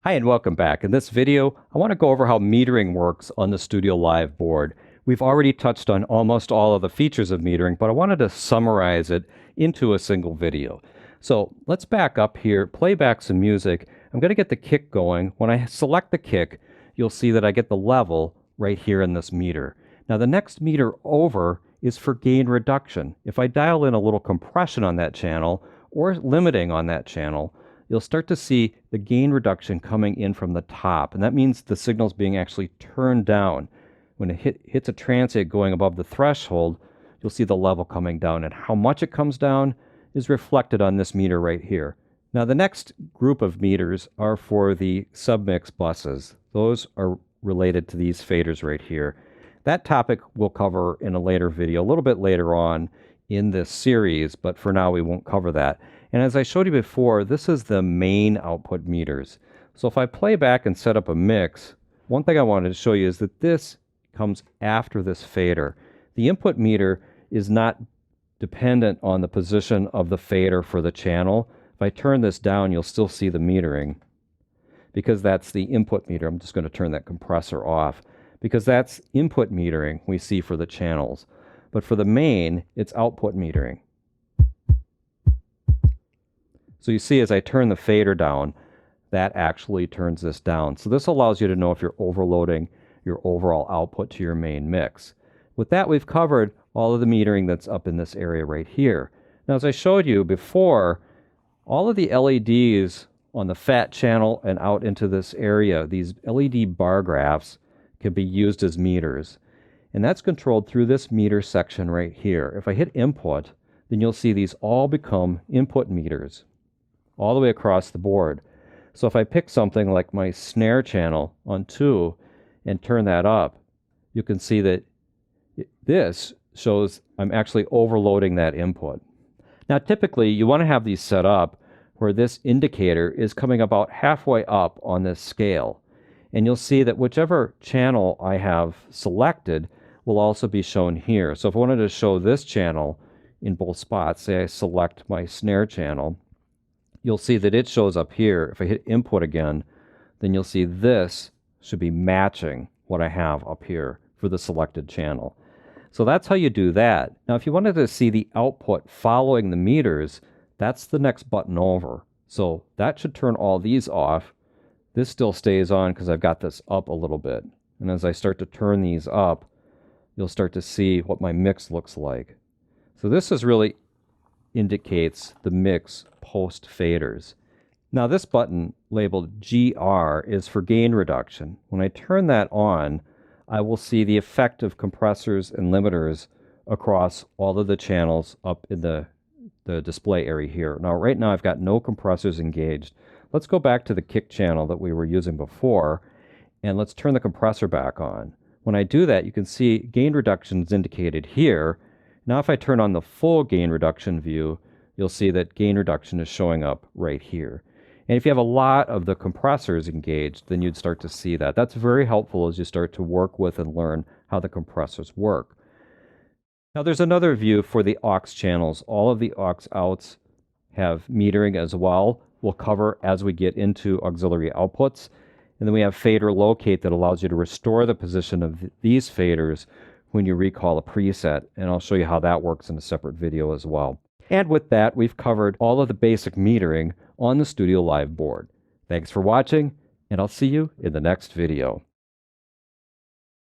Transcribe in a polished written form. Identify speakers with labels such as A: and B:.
A: Hi and welcome back. In this video, I want to go over how metering works on the Studio Live board. We've already touched on almost all of the features of metering, but I wanted to summarize it into a single video. So let's back up here, play back some music. I'm going to get the kick going. When I select the kick, you'll see that I get the level right here in this meter. Now the next meter over is for gain reduction. If I dial in a little compression on that channel or limiting on that channel, you'll start to see the gain reduction coming in from the top. And that means the signal's being actually turned down. When it hits a transient going above the threshold, you'll see the level coming down. And how much it comes down is reflected on this meter right here. Now the next group of meters are for the submix buses. Those are related to these faders right here. That topic we'll cover in a later video, a little bit later on in this series, but for now we won't cover that. And as I showed you before, this is the main output meters. So if I play back and set up a mix, one thing I wanted to show you is that this comes after this fader. The input meter is not dependent on the position of the fader for the channel. If I turn this down, you'll still see the metering because that's the input meter. I'm just going to turn that compressor off because that's input metering we see for the channels. But for the main, it's output metering. So you see as I turn the fader down, that actually turns this down. So this allows you to know if you're overloading your overall output to your main mix. With that, we've covered all of the metering that's up in this area right here. Now, as I showed you before, all of the LEDs on the fat channel and out into this area, these LED bar graphs, can be used as meters. And that's controlled through this meter section right here. If I hit input, then you'll see these all become input meters all the way across the board. So if I pick something like my snare channel on 2 and turn that up, you can see that this shows I'm actually overloading that input. Now typically you want to have these set up where this indicator is coming about halfway up on this scale. And you'll see that whichever channel I have selected will also be shown here. So if I wanted to show this channel in both spots, say I select my snare channel, you'll see that it shows up here. If I hit input again, then you'll see this should be matching what I have up here for the selected channel. So that's how you do that. Now, if you wanted to see the output following the meters, that's the next button over. So that should turn all these off. This still stays on because I've got this up a little bit. And as I start to turn these up, you'll start to see what my mix looks like. So this is really indicates the mix post faders. Now this button labeled GR is for gain reduction. When I turn that on, I will see the effect of compressors and limiters across all of the channels up in the display area here. Now right now I've got no compressors engaged. Let's go back to the kick channel that we were using before and let's turn the compressor back on. When I do that, you can see gain reduction is indicated here. Now if I turn on the full gain reduction view, you'll see that gain reduction is showing up right here. And if you have a lot of the compressors engaged, then you'd start to see that. That's very helpful as you start to work with and learn how the compressors work. Now there's another view for the aux channels. All of the aux outs have metering as well. We'll cover as we get into auxiliary outputs. And then we have fader locate that allows you to restore the position of these faders when you recall a preset, and I'll show you how that works in a separate video as well. And with that, we've covered all of the basic metering on the Studio Live board. Thanks for watching, and I'll see you in the next video.